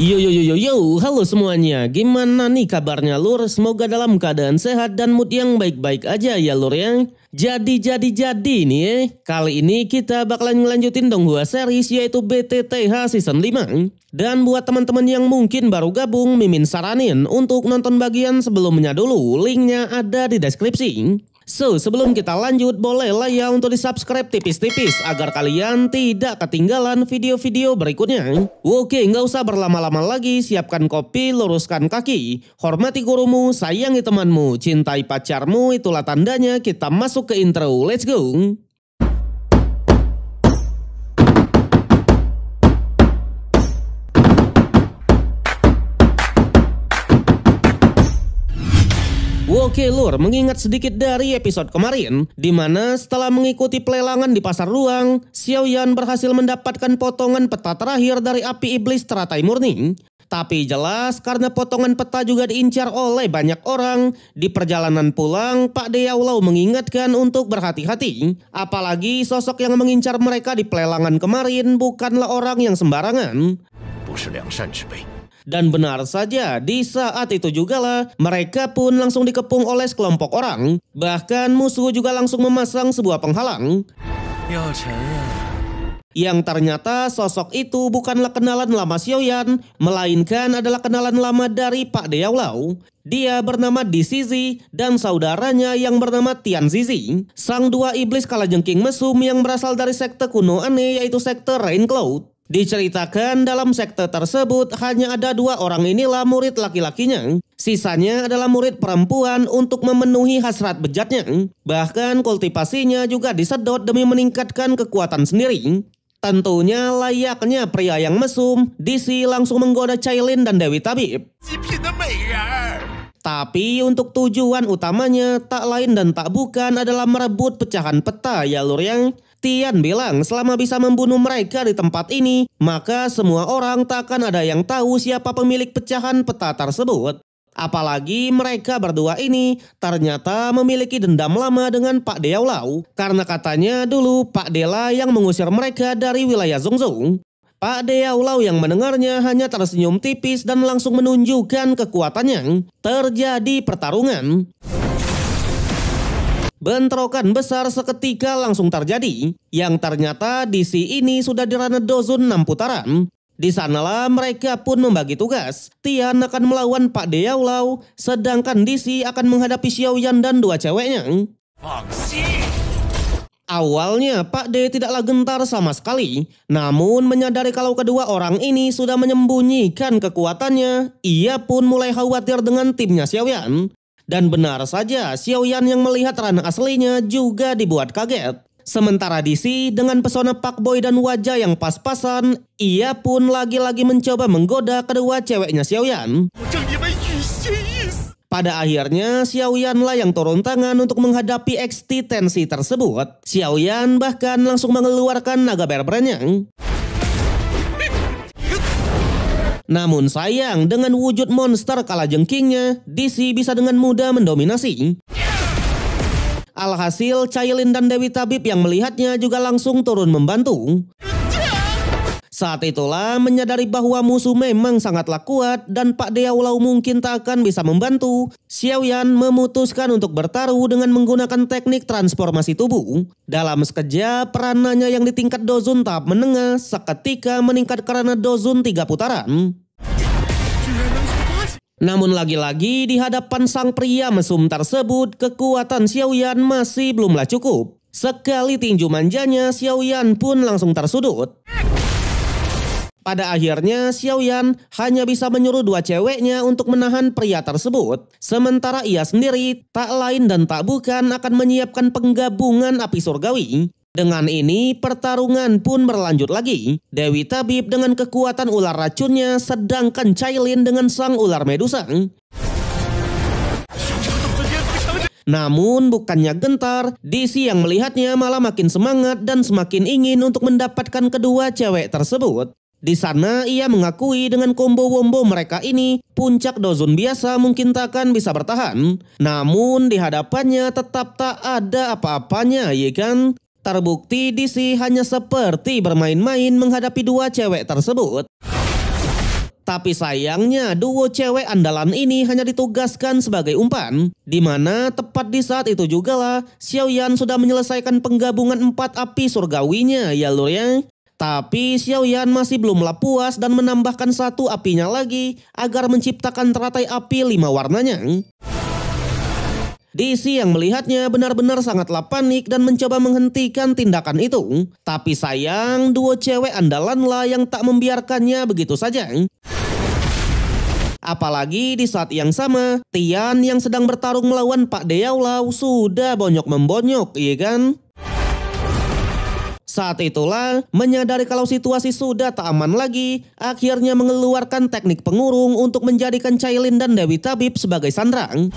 Yo yo yo yo yo, halo semuanya. Gimana nih kabarnya lur? Semoga dalam keadaan sehat dan mood yang baik-baik aja ya lur ya. Jadi nih ya. Kali ini kita bakalan ngelanjutin Donghua series yaitu BTTH season 5. Dan buat teman-teman yang mungkin baru gabung, Mimin saranin untuk nonton bagian sebelumnya dulu. Linknya ada di deskripsi. So, sebelum kita lanjut, bolehlah ya untuk di-subscribe tipis-tipis agar kalian tidak ketinggalan video-video berikutnya. Oke, nggak usah berlama-lama lagi, siapkan kopi, luruskan kaki. Hormati gurumu, sayangi temanmu, cintai pacarmu, itulah tandanya kita masuk ke intro. Let's go! Oke lur, mengingat sedikit dari episode kemarin, di mana setelah mengikuti pelelangan di pasar ruang, Xiaoyan berhasil mendapatkan potongan peta terakhir dari api iblis teratai murni. Tapi jelas karena potongan peta juga diincar oleh banyak orang, di perjalanan pulang Pak De Yaulau mengingatkan untuk berhati-hati. Apalagi sosok yang mengincar mereka di pelelangan kemarin bukanlah orang yang sembarangan. Dan benar saja, di saat itu jugalah mereka pun langsung dikepung oleh sekelompok orang. Bahkan musuh juga langsung memasang sebuah penghalang. Yang ternyata sosok itu bukanlah kenalan lama Xiaoyan, melainkan adalah kenalan lama dari Pak De Yaulau. Dia bernama Di Zizi dan saudaranya yang bernama Tian Zizi, sang dua iblis kalajengking mesum yang berasal dari sekte kuno aneh yaitu sekte Rain Cloud. Diceritakan dalam sekte tersebut hanya ada dua orang inilah murid laki-lakinya. Sisanya adalah murid perempuan untuk memenuhi hasrat bejatnya. Bahkan kultivasinya juga disedot demi meningkatkan kekuatan sendiri. Tentunya layaknya pria yang mesum, Disi langsung menggoda Cailin dan Dewi Tabib. Tapi untuk tujuan utamanya tak lain dan tak bukan adalah merebut pecahan peta ya lur yang. Tian bilang selama bisa membunuh mereka di tempat ini, maka semua orang takkan ada yang tahu siapa pemilik pecahan peta tersebut. Apalagi mereka berdua ini ternyata memiliki dendam lama dengan Pak De Yaulau. Karena katanya dulu Pak De lah yang mengusir mereka dari wilayah Zhongzhou. Pak De Yaulau yang mendengarnya hanya tersenyum tipis dan langsung menunjukkan kekuatannya. Terjadi pertarungan. Bentrokan besar seketika langsung terjadi, yang ternyata DC ini sudah dirana Dozun 6 putaran. Di sanalah mereka pun membagi tugas. Tian akan melawan Pak De Yaulau, sedangkan DC akan menghadapi Xiaoyan dan dua ceweknya. Awalnya Pak De tidaklah gentar sama sekali, namun menyadari kalau kedua orang ini sudah menyembunyikan kekuatannya, ia pun mulai khawatir dengan timnya Xiaoyan. Dan benar saja, Xiaoyan yang melihat ranah aslinya juga dibuat kaget. Sementara DC dengan pesona Pak Boy dan wajah yang pas-pasan, ia pun lagi-lagi mencoba menggoda kedua ceweknya Xiaoyan. Pada akhirnya, Xiaoyan lah yang turun tangan untuk menghadapi eksistensi tersebut. Xiaoyan bahkan langsung mengeluarkan naga berbrandnya. Namun sayang, dengan wujud monster kalajengkingnya, DC bisa dengan mudah mendominasi. Alhasil, Cailin dan Dewi Tabib yang melihatnya juga langsung turun membantu. Saat itulah menyadari bahwa musuh memang sangatlah kuat dan Pak De Yaulau mungkin tak akan bisa membantu, Xiaoyan memutuskan untuk bertaruh dengan menggunakan teknik transformasi tubuh. Dalam sekejap, peranannya yang di tingkat Dozun tahap menengah seketika meningkat karena Dozun 3 putaran. Namun lagi-lagi di hadapan sang pria mesum tersebut, kekuatan Xiaoyan masih belumlah cukup. Sekali tinju manjanya, Xiaoyan pun langsung tersudut. Pada akhirnya Xiaoyan hanya bisa menyuruh dua ceweknya untuk menahan pria tersebut. Sementara ia sendiri tak lain dan tak bukan akan menyiapkan penggabungan api surgawi. Dengan ini pertarungan pun berlanjut lagi. Dewi Tabib dengan kekuatan ular racunnya, sedangkan Cailin dengan sang ular Medusa. Namun bukannya gentar, DC yang melihatnya malah makin semangat dan semakin ingin untuk mendapatkan kedua cewek tersebut. Di sana ia mengakui dengan combo-wombo mereka ini, puncak Dozun biasa mungkin tak akan bisa bertahan. Namun di hadapannya tetap tak ada apa-apanya, ya kan? Terbukti DC hanya seperti bermain-main menghadapi dua cewek tersebut. Tapi sayangnya duo cewek andalan ini hanya ditugaskan sebagai umpan. Di mana tepat di saat itu juga lah Xiaoyan sudah menyelesaikan penggabungan 4 api surgawinya ya lur ya. Tapi Xiaoyan masih belumlah puas dan menambahkan 1 apinya lagi agar menciptakan teratai api 5 warnanya. DC yang melihatnya benar-benar sangatlah panik dan mencoba menghentikan tindakan itu. Tapi sayang duo cewek andalanlah yang tak membiarkannya begitu saja. Apalagi di saat yang sama, Tian yang sedang bertarung melawan Pak De Yaolau sudah bonyok-membonyok, iya kan? Saat itulah, menyadari kalau situasi sudah tak aman lagi, akhirnya mengeluarkan teknik pengurung untuk menjadikan Cailin dan Dewi Tabib sebagai sandrang.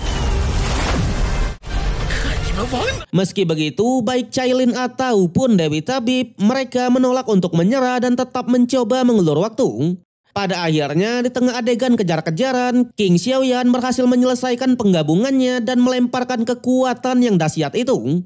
Meski begitu, baik Cailin ataupun Dewi Tabib, mereka menolak untuk menyerah dan tetap mencoba mengulur waktu. Pada akhirnya, di tengah adegan kejar-kejaran, King Xiaoyan berhasil menyelesaikan penggabungannya dan melemparkan kekuatan yang dahsyat itu.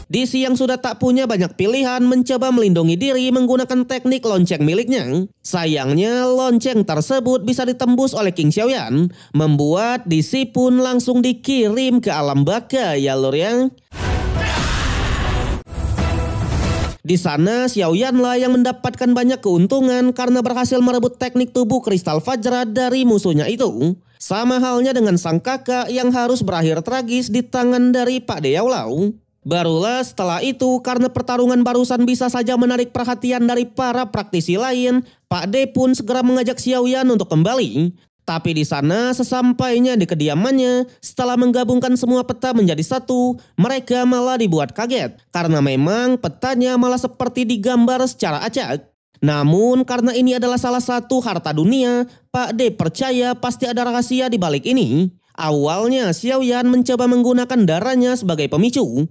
DC yang sudah tak punya banyak pilihan mencoba melindungi diri menggunakan teknik lonceng miliknya. Sayangnya lonceng tersebut bisa ditembus oleh King Xiaoyan, membuat DC pun langsung dikirim ke alam baka ya lur ya. Di sana Xiaoyan lah yang mendapatkan banyak keuntungan karena berhasil merebut teknik tubuh kristal Fajra dari musuhnya itu. Sama halnya dengan sang kakak yang harus berakhir tragis di tangan dari Pak De Yaolau. Barulah setelah itu karena pertarungan barusan bisa saja menarik perhatian dari para praktisi lain, Pak De pun segera mengajak Xiaoyan untuk kembali. Tapi di sana sesampainya di kediamannya, setelah menggabungkan semua peta menjadi satu, mereka malah dibuat kaget. Karena memang petanya malah seperti digambar secara acak. Namun karena ini adalah salah satu harta dunia, Pak De percaya pasti ada rahasia di balik ini. Awalnya Xiaoyan mencoba menggunakan darahnya sebagai pemicu.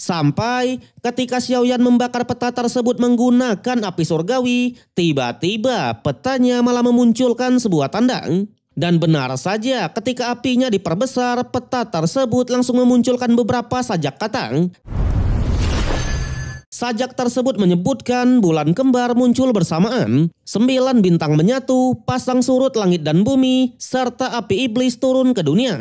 Sampai ketika Xiaoyan membakar peta tersebut menggunakan api surgawi, tiba-tiba petanya malah memunculkan sebuah tanda. Dan benar saja ketika apinya diperbesar, peta tersebut langsung memunculkan beberapa sajak kata. Sajak tersebut menyebutkan bulan kembar muncul bersamaan, 9 bintang menyatu, pasang surut langit dan bumi, serta api iblis turun ke dunia.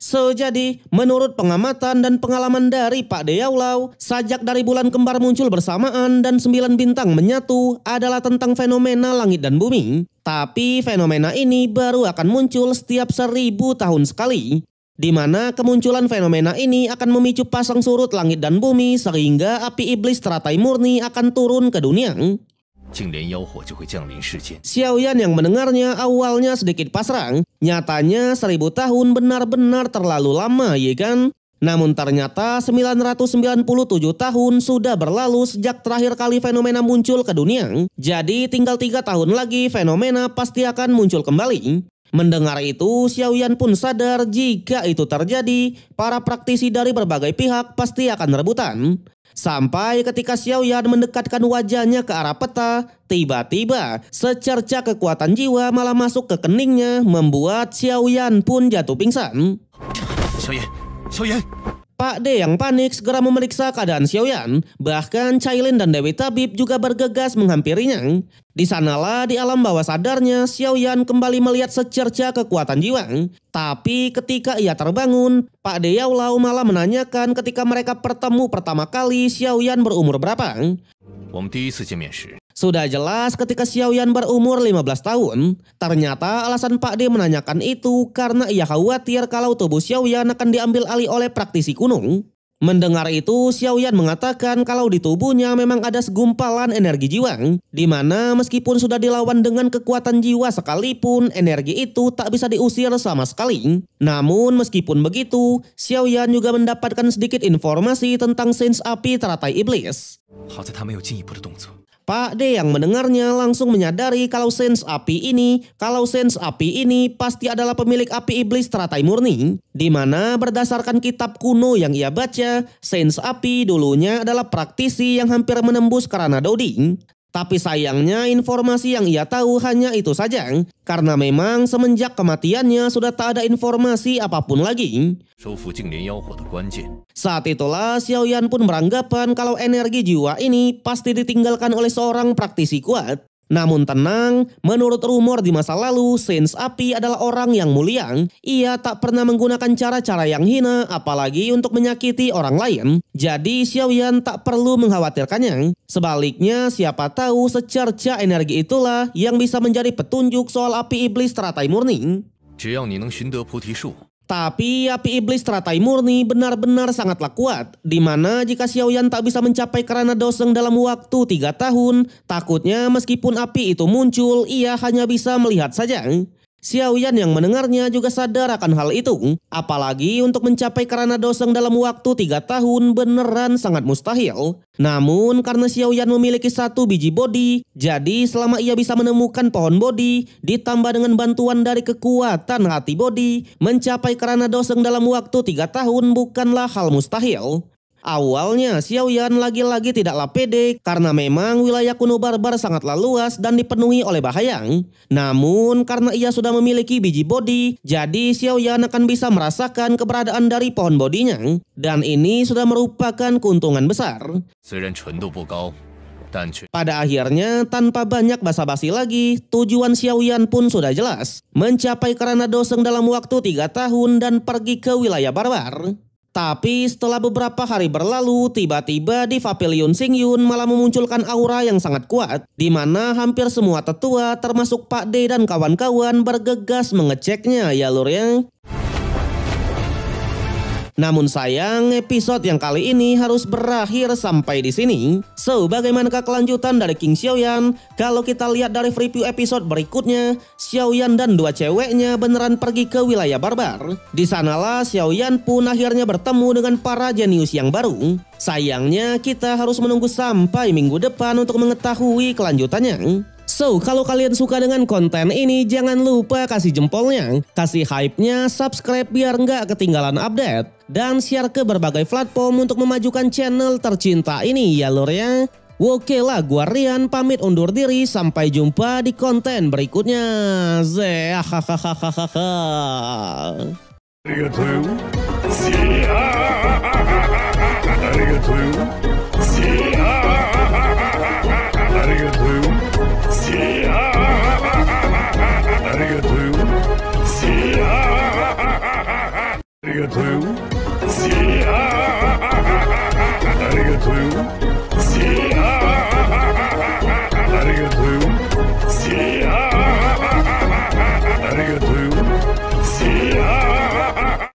Jadi, menurut pengamatan dan pengalaman dari Pak De Yaolau, sajak dari bulan kembar muncul bersamaan dan 9 bintang menyatu adalah tentang fenomena langit dan bumi. Tapi fenomena ini baru akan muncul setiap 1000 tahun sekali. Di mana kemunculan fenomena ini akan memicu pasang surut langit dan bumi sehingga api iblis teratai murni akan turun ke dunia. Xiaoyan yang mendengarnya awalnya sedikit pasrah. Nyatanya 1000 tahun benar-benar terlalu lama ya kan? Namun ternyata 997 tahun sudah berlalu sejak terakhir kali fenomena muncul ke dunia. Jadi tinggal 3 tahun lagi fenomena pasti akan muncul kembali. Mendengar itu, Xiaoyan pun sadar jika itu terjadi, para praktisi dari berbagai pihak pasti akan rebutan. Sampai ketika Xiaoyan mendekatkan wajahnya ke arah peta, tiba-tiba secerca kekuatan jiwa malah masuk ke keningnya, membuat Xiaoyan pun jatuh pingsan. Xiaoyan. Pak De yang panik segera memeriksa keadaan Xiaoyan. Bahkan Cailin dan Dewi Tabib juga bergegas menghampirinya. Di sanalah di alam bawah sadarnya Xiaoyan kembali melihat secerca kekuatan jiwa. Tapi ketika ia terbangun, Pak De Yaolau malah menanyakan ketika mereka bertemu pertama kali Xiaoyan berumur berapa. Sudah jelas ketika Xiaoyan berumur 15 tahun. Ternyata alasan Pak De menanyakan itu karena ia khawatir kalau tubuh Xiaoyan akan diambil alih oleh praktisi kuno. Mendengar itu, Xiaoyan mengatakan kalau di tubuhnya memang ada segumpalan energi jiwa, di mana meskipun sudah dilawan dengan kekuatan jiwa sekalipun, energi itu tak bisa diusir sama sekali. Namun meskipun begitu, Xiaoyan juga mendapatkan sedikit informasi tentang sains api teratai iblis. Pak De yang mendengarnya langsung menyadari kalau sains api ini pasti adalah pemilik api iblis teratai murni. Di mana berdasarkan kitab kuno yang ia baca, sains api dulunya adalah praktisi yang hampir menembus kerana Dodi. Tapi sayangnya informasi yang ia tahu hanya itu saja, karena memang semenjak kematiannya sudah tak ada informasi apapun lagi. Saat itulah Xiaoyan pun beranggapan kalau energi jiwa ini pasti ditinggalkan oleh seorang praktisi kuat. Namun tenang, menurut rumor di masa lalu, Sains Api adalah orang yang mulia. Ia tak pernah menggunakan cara-cara yang hina, apalagi untuk menyakiti orang lain. Jadi Xiaoyan tak perlu mengkhawatirkannya. Sebaliknya, siapa tahu secerca energi itulah yang bisa menjadi petunjuk soal api iblis teratai murni. Tapi api iblis teratai murni benar-benar sangatlah kuat, di mana jika Xiaoyan tak bisa mencapai Karana Doseng dalam waktu 3 tahun, takutnya meskipun api itu muncul, ia hanya bisa melihat saja. Xiaoyan yang mendengarnya juga sadar akan hal itu, apalagi untuk mencapai Karana Doseng dalam waktu 3 tahun beneran sangat mustahil. Namun karena Xiaoyan memiliki 1 biji bodi, jadi selama ia bisa menemukan pohon bodi, ditambah dengan bantuan dari kekuatan hati bodi, mencapai Karana Doseng dalam waktu 3 tahun bukanlah hal mustahil. Awalnya Xiaoyan lagi-lagi tidaklah pede karena memang wilayah kuno barbar sangatlah luas dan dipenuhi oleh bahaya. Namun karena ia sudah memiliki biji bodi, jadi Xiaoyan akan bisa merasakan keberadaan dari pohon bodinya. Dan ini sudah merupakan keuntungan besar. Pada akhirnya, tanpa banyak basa-basi lagi, tujuan Xiaoyan pun sudah jelas. Mencapai Karana Doseng dalam waktu 3 tahun dan pergi ke wilayah barbar. Tapi setelah beberapa hari berlalu, tiba-tiba di Pavilion Xingyun malah memunculkan aura yang sangat kuat, di mana hampir semua tetua termasuk Pak D dan kawan-kawan bergegas mengeceknya ya lur ya. Namun sayang, episode yang kali ini harus berakhir sampai di sini. So, bagaimanakah kelanjutan dari King Xiaoyan? Kalau kita lihat dari preview episode berikutnya, Xiaoyan dan 2 ceweknya beneran pergi ke wilayah barbar. Di sanalah Xiaoyan pun akhirnya bertemu dengan para jenius yang baru. Sayangnya kita harus menunggu sampai minggu depan untuk mengetahui kelanjutannya. So, kalau kalian suka dengan konten ini, jangan lupa kasih jempolnya, kasih hype-nya, subscribe biar nggak ketinggalan update, dan share ke berbagai platform untuk memajukan channel tercinta ini ya lur ya. Oke lah, gua Rian pamit undur diri, sampai jumpa di konten berikutnya. Arigatou.